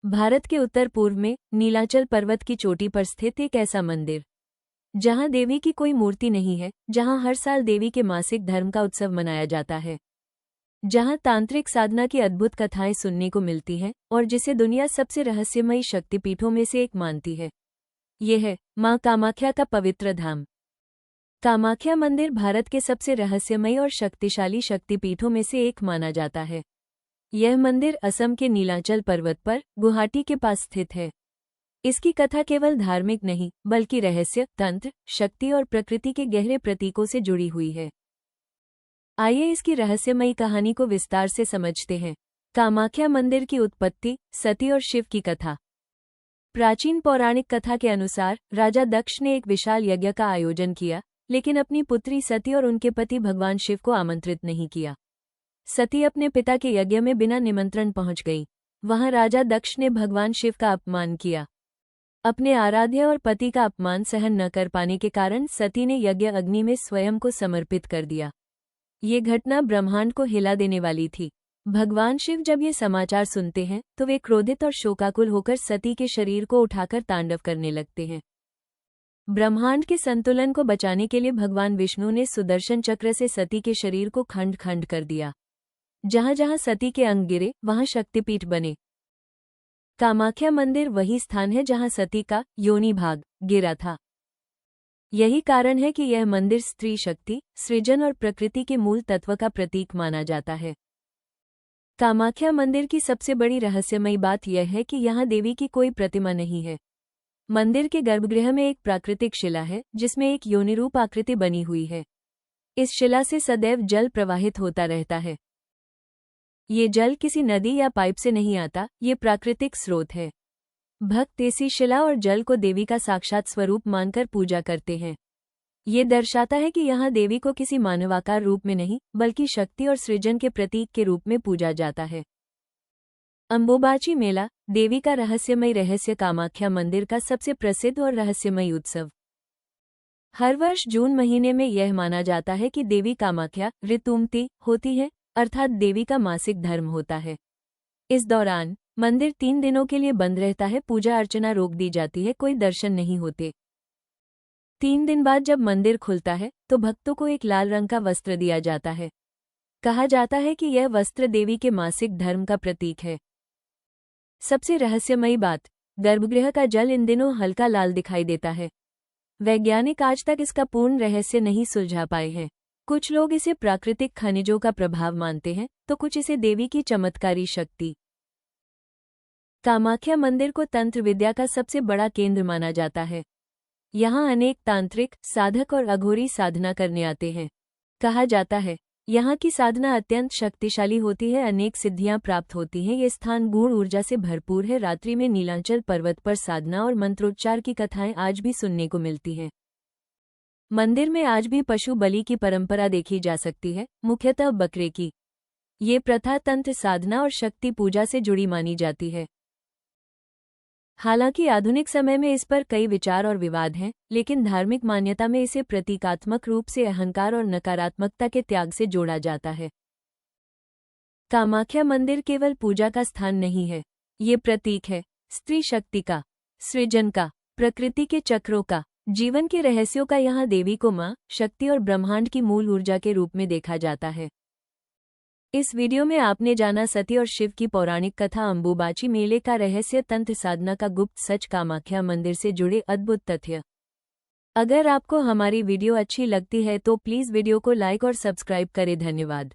भारत के उत्तर पूर्व में नीलाचल पर्वत की चोटी पर स्थित एक ऐसा मंदिर जहां देवी की कोई मूर्ति नहीं है, जहां हर साल देवी के मासिक धर्म का उत्सव मनाया जाता है, जहां तांत्रिक साधना की अद्भुत कथाएं सुनने को मिलती हैं और जिसे दुनिया सबसे रहस्यमयी शक्तिपीठों में से एक मानती है। यह है मां कामाख्या का पवित्र धाम। कामाख्या मंदिर भारत के सबसे रहस्यमयी और शक्तिशाली शक्तिपीठों में से एक माना जाता है। यह मंदिर असम के नीलाचल पर्वत पर गुवाहाटी के पास स्थित है। इसकी कथा केवल धार्मिक नहीं बल्कि रहस्य, तंत्र, शक्ति और प्रकृति के गहरे प्रतीकों से जुड़ी हुई है। आइए इसकी रहस्यमयी कहानी को विस्तार से समझते हैं। कामाख्या मंदिर की उत्पत्ति, सती और शिव की कथा। प्राचीन पौराणिक कथा के अनुसार राजा दक्ष ने एक विशाल यज्ञ का आयोजन किया, लेकिन अपनी पुत्री सती और उनके पति भगवान शिव को आमंत्रित नहीं किया। सती अपने पिता के यज्ञ में बिना निमंत्रण पहुंच गई। वहां राजा दक्ष ने भगवान शिव का अपमान किया। अपने आराध्य और पति का अपमान सहन न कर पाने के कारण सती ने यज्ञ अग्नि में स्वयं को समर्पित कर दिया। ये घटना ब्रह्मांड को हिला देने वाली थी। भगवान शिव जब ये समाचार सुनते हैं तो वे क्रोधित और शोकाकुल होकर सती के शरीर को उठाकर तांडव करने लगते हैं। ब्रह्मांड के संतुलन को बचाने के लिए भगवान विष्णु ने सुदर्शन चक्र से सती के शरीर को खंड खंड कर दिया। जहां जहां सती के अंग गिरे वहां शक्तिपीठ बने। कामाख्या मंदिर वही स्थान है जहां सती का योनि भाग गिरा था। यही कारण है कि यह मंदिर स्त्री शक्ति, सृजन और प्रकृति के मूल तत्व का प्रतीक माना जाता है। कामाख्या मंदिर की सबसे बड़ी रहस्यमयी बात यह है कि यहाँ देवी की कोई प्रतिमा नहीं है। मंदिर के गर्भगृह में एक प्राकृतिक शिला है जिसमें एक योनिरूप आकृति बनी हुई है। इस शिला से सदैव जल प्रवाहित होता रहता है। ये जल किसी नदी या पाइप से नहीं आता, ये प्राकृतिक स्रोत है। भक्त इसी शिला और जल को देवी का साक्षात स्वरूप मानकर पूजा करते हैं। ये दर्शाता है कि यहाँ देवी को किसी मानवाकार रूप में नहीं बल्कि शक्ति और सृजन के प्रतीक के रूप में पूजा जाता है। अंबुबाची मेला, देवी का रहस्यमयी रहस्य। कामाख्या मंदिर का सबसे प्रसिद्ध और रहस्यमयी उत्सव हर वर्ष जून महीने में यह माना जाता है कि देवी कामाख्या ऋतुमती होती है, अर्थात देवी का मासिक धर्म होता है। इस दौरान मंदिर 3 दिनों के लिए बंद रहता है। पूजा अर्चना रोक दी जाती है, कोई दर्शन नहीं होते। 3 दिन बाद जब मंदिर खुलता है तो भक्तों को एक लाल रंग का वस्त्र दिया जाता है। कहा जाता है कि यह वस्त्र देवी के मासिक धर्म का प्रतीक है। सबसे रहस्यमयी बात, गर्भगृह का जल इन दिनों हल्का लाल दिखाई देता है। वैज्ञानिक आज तक इसका पूर्ण रहस्य नहीं सुलझा पाए हैं। कुछ लोग इसे प्राकृतिक खनिजों का प्रभाव मानते हैं तो कुछ इसे देवी की चमत्कारी शक्ति। कामाख्या मंदिर को तंत्र विद्या का सबसे बड़ा केंद्र माना जाता है। यहाँ अनेक तांत्रिक, साधक और अघोरी साधना करने आते हैं। कहा जाता है यहाँ की साधना अत्यंत शक्तिशाली होती है, अनेक सिद्धियां प्राप्त होती हैं। ये स्थान गूढ़ ऊर्जा से भरपूर है। रात्रि में नीलांचल पर्वत पर साधना और मंत्रोच्चार की कथाएं आज भी सुनने को मिलती हैं। मंदिर में आज भी पशु बलि की परंपरा देखी जा सकती है, मुख्यतः बकरे की। ये प्रथा तंत्र साधना और शक्ति पूजा से जुड़ी मानी जाती है। हालांकि आधुनिक समय में इस पर कई विचार और विवाद हैं, लेकिन धार्मिक मान्यता में इसे प्रतीकात्मक रूप से अहंकार और नकारात्मकता के त्याग से जोड़ा जाता है। कामाख्या मंदिर केवल पूजा का स्थान नहीं है, ये प्रतीक है स्त्री शक्ति का, सृजन का, प्रकृति के चक्रों का, जीवन के रहस्यों का। यहाँ देवी को मां, शक्ति और ब्रह्मांड की मूल ऊर्जा के रूप में देखा जाता है। इस वीडियो में आपने जाना सती और शिव की पौराणिक कथा, अंबुबाची मेले का रहस्य, तंत्र साधना का गुप्त सच, कामाख्या मंदिर से जुड़े अद्भुत तथ्य। अगर आपको हमारी वीडियो अच्छी लगती है तो प्लीज़ वीडियो को लाइक और सब्सक्राइब करें। धन्यवाद।